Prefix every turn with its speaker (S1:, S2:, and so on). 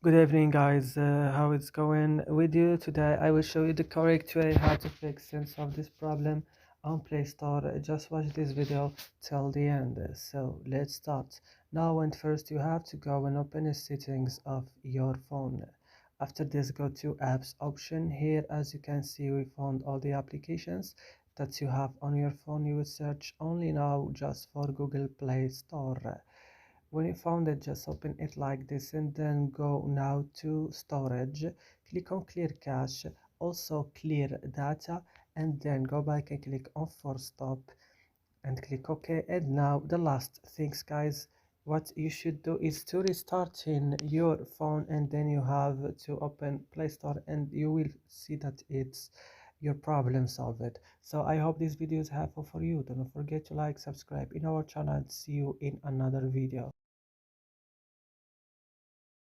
S1: Good evening, guys. How it's going with you today? I will show you the correct way how to fix sense of this problem on Play Store. Just watch this video till the end. So let's start. Now, and first you have to go and open the settings of your phone. After this, go to apps option. Here, as you can see, we found all the applications that you have on your phone. You will search only now just for Google Play Store. When you found it, just open it like this and then go now to storage, click on clear cache, also clear data, and then go back and click on force stop and click OK. And now the last things, guys, what you should do is to restart in your phone, and then you have to open Play Store and you will see that it's your problem solved. So I hope this video is helpful for you. Don't forget to like, subscribe in our channel, and see you in another video.